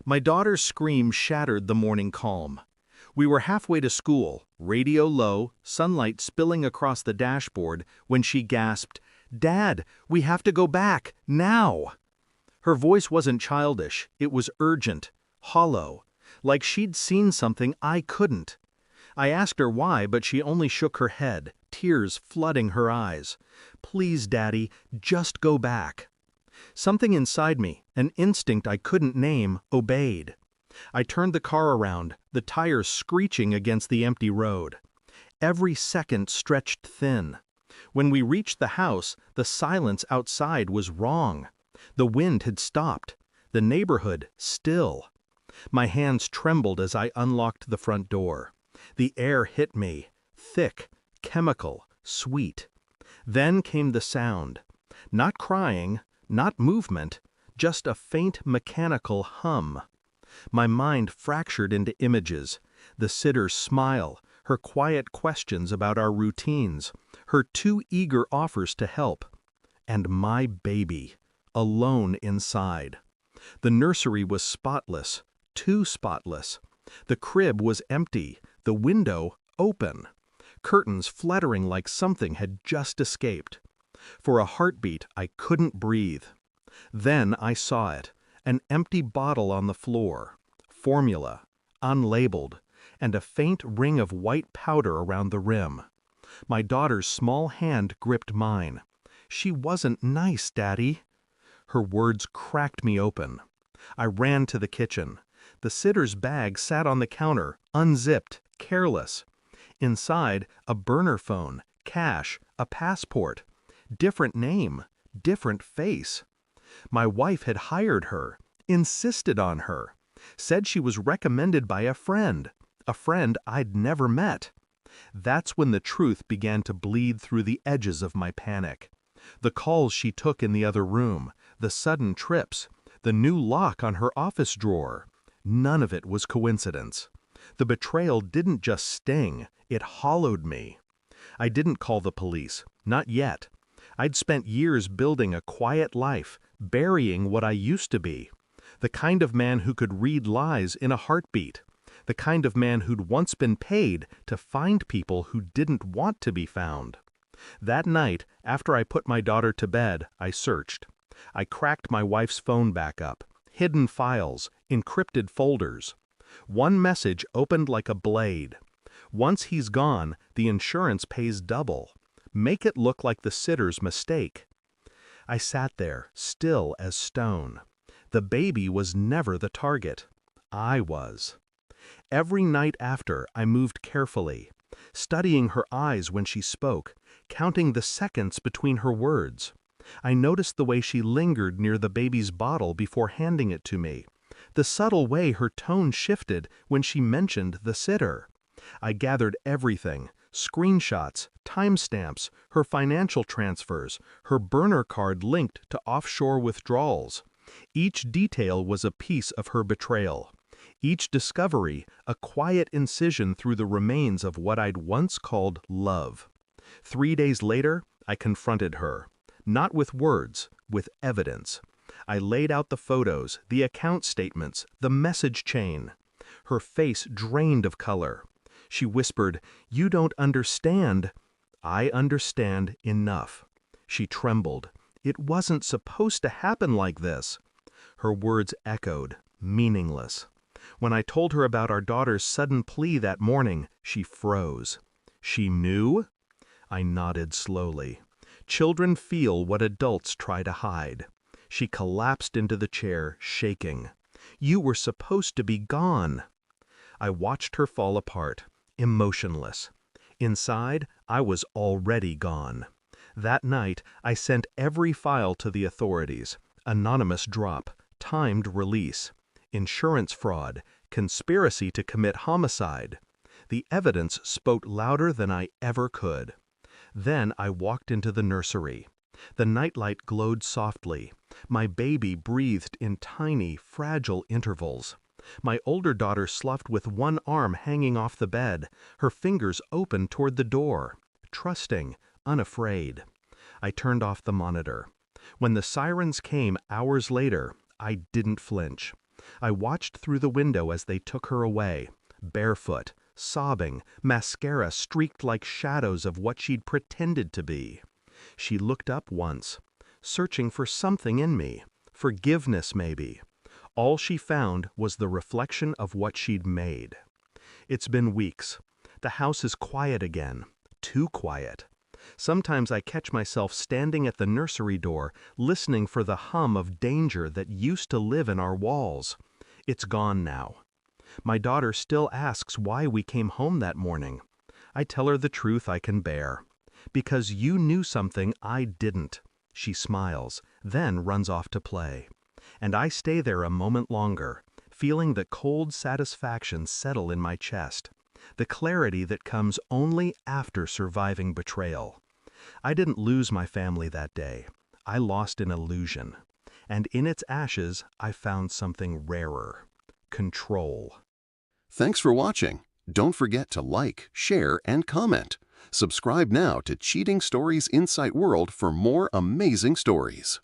My daughter's scream shattered the morning calm. We were halfway to school, radio low, sunlight spilling across the dashboard, when she gasped, "Dad, we have to go back, now!" Her voice wasn't childish, it was urgent, hollow, like she'd seen something I couldn't. I asked her why, but she only shook her head, tears flooding her eyes. "Please, Daddy, just go back." Something inside me, an instinct I couldn't name, obeyed. I turned the car around, the tires screeching against the empty road. Every second stretched thin. When we reached the house, the silence outside was wrong. The wind had stopped. The neighborhood still. My hands trembled as I unlocked the front door. The air hit me, thick, chemical, sweet. Then came the sound. Not crying, not movement, just a faint mechanical hum. My mind fractured into images, the sitter's smile, her quiet questions about our routines, her too eager offers to help. And my baby, alone inside. The nursery was spotless, too spotless. The crib was empty, the window open. Curtains fluttering like something had just escaped. For a heartbeat, I couldn't breathe. Then I saw it, an empty bottle on the floor, formula, unlabeled, and a faint ring of white powder around the rim. My daughter's small hand gripped mine. "She wasn't nice, Daddy." Her words cracked me open. I ran to the kitchen. The sitter's bag sat on the counter, unzipped, careless. Inside, a burner phone, cash, a passport. Different name, different face. My wife had hired her, insisted on her, said she was recommended by a friend I'd never met. That's when the truth began to bleed through the edges of my panic. The calls she took in the other room, the sudden trips, the new lock on her office drawer. None of it was coincidence. The betrayal didn't just sting, it hollowed me. I didn't call the police, not yet. I'd spent years building a quiet life, burying what I used to be. The kind of man who could read lies in a heartbeat. The kind of man who'd once been paid to find people who didn't want to be found. That night, after I put my daughter to bed, I searched. I cracked my wife's phone back up. Hidden files, encrypted folders. One message opened like a blade. "Once he's gone, the insurance pays double. Make it look like the sitter's mistake." I sat there, still as stone. The baby was never the target. I was. Every night after, I moved carefully, studying her eyes when she spoke, counting the seconds between her words. I noticed the way she lingered near the baby's bottle before handing it to me, the subtle way her tone shifted when she mentioned the sitter. I gathered everything, screenshots, timestamps, her financial transfers, her burner card linked to offshore withdrawals. Each detail was a piece of her betrayal. Each discovery, a quiet incision through the remains of what I'd once called love. 3 days later, I confronted her. Not with words, with evidence. I laid out the photos, the account statements, the message chain. Her face drained of color. She whispered, "You don't understand." "I understand enough." She trembled. "It wasn't supposed to happen like this." Her words echoed, meaningless. When I told her about our daughter's sudden plea that morning, she froze. "She knew?" I nodded slowly. Children feel what adults try to hide. She collapsed into the chair, shaking. "You were supposed to be gone." I watched her fall apart, emotionless. Inside, I was already gone. That night, I sent every file to the authorities. Anonymous drop, timed release, insurance fraud, conspiracy to commit homicide. The evidence spoke louder than I ever could. Then I walked into the nursery. The nightlight glowed softly. My baby breathed in tiny, fragile intervals. My older daughter sloughed with one arm hanging off the bed, her fingers open toward the door, trusting, unafraid. I turned off the monitor. When the sirens came hours later, I didn't flinch. I watched through the window as they took her away, barefoot, sobbing, mascara streaked like shadows of what she'd pretended to be. She looked up once, searching for something in me, forgiveness maybe. All she found was the reflection of what she'd made. It's been weeks. The house is quiet again, too quiet. Sometimes I catch myself standing at the nursery door, listening for the hum of danger that used to live in our walls. It's gone now. My daughter still asks why we came home that morning. I tell her the truth I can bear. Because you knew something I didn't. She smiles, then runs off to play. And I stay there a moment longer, feeling the cold satisfaction settle in my chest. The clarity that comes only after surviving betrayal. I didn't lose my family that day. I lost an illusion. And in its ashes, I found something rarer. Control. Thanks for watching. Don't forget to like, share, and comment. Subscribe now to Cheating Stories Insight World for more amazing stories.